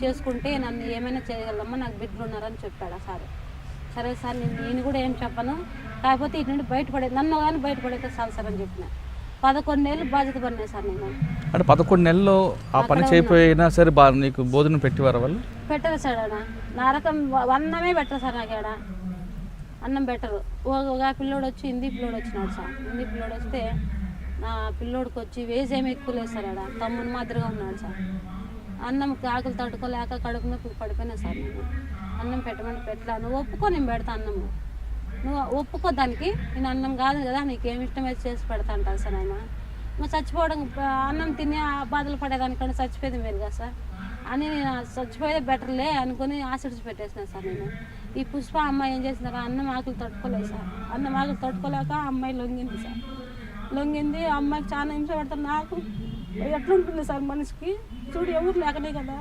చేసుకుంటే నన్ను ఏమైనా చేయగలమ్మా, నాకు బిడ్డలు ఉన్నారని చెప్పాడు సార్. సరే సార్ నేను కూడా ఏం చెప్పను, కాకపోతే ఇటు నుండి బయటపడే నన్ను కానీ బయటపడైతే చాలు సార్ అని చెప్పిన. 11 నెలలు బాధ్యత పడినాయి సార్ నేను. అంటే 11 నెలల్లో ఆ పని చేయకపోయినా సరే నీకు భోజనం పెట్టేవారు వాళ్ళు? పెట్టరు సార్ ఆడ నా రకం అన్నమే పెట్టరు సార్. నాకు ఆడ అన్నం పెట్టరు. ఒక పిల్లోడు వచ్చి హిందీ పిల్లోడు వచ్చినాడు సార్. హిందీ పిల్లోడు వస్తే నా పిల్లోడికి వచ్చి వేజ్ ఏమి ఎక్కువ లేదు సార్. ఆడ తమ్ముని మాదిరిగా ఉన్నాడు సార్. అన్నం ఆకలి తట్టుకోలేక కడుపు నొప్పి పడిపోయినా సార్. నేను అన్నం పెట్టమని పెట్టలా. నువ్వు ఒప్పుకో, నేను పెడతా అన్నము, నువ్వు ఒప్పుకో దానికి. నేను అన్నం కాదు కదా, నీకేమి ఇష్టమైతే చేసి పెడతా అంటాను సార్. ఆయన నువ్వు చచ్చిపోవడం అన్నం తిని ఆ బాధలు పడేదానికంటే చచ్చిపోయేది మేలు కదా సార్ అని నేను చచ్చిపోయేది బెటర్లే అనుకుని ఆశిడ్చి పెట్టేసిన సార్. నేను ఈ పుష్ప అమ్మాయి ఏం చేసినారు, అన్నం ఆకులు తట్టుకోలేదు సార్. అన్నం ఆకులు తట్టుకోలేక అమ్మాయి లొంగింది సార్. లొంగింది. అమ్మాయికి చాలా హింస పడతారు. నాకు ఎట్లుంటుంది సార్ మనిషికి? చూడు ఎవరు లేకనే కదా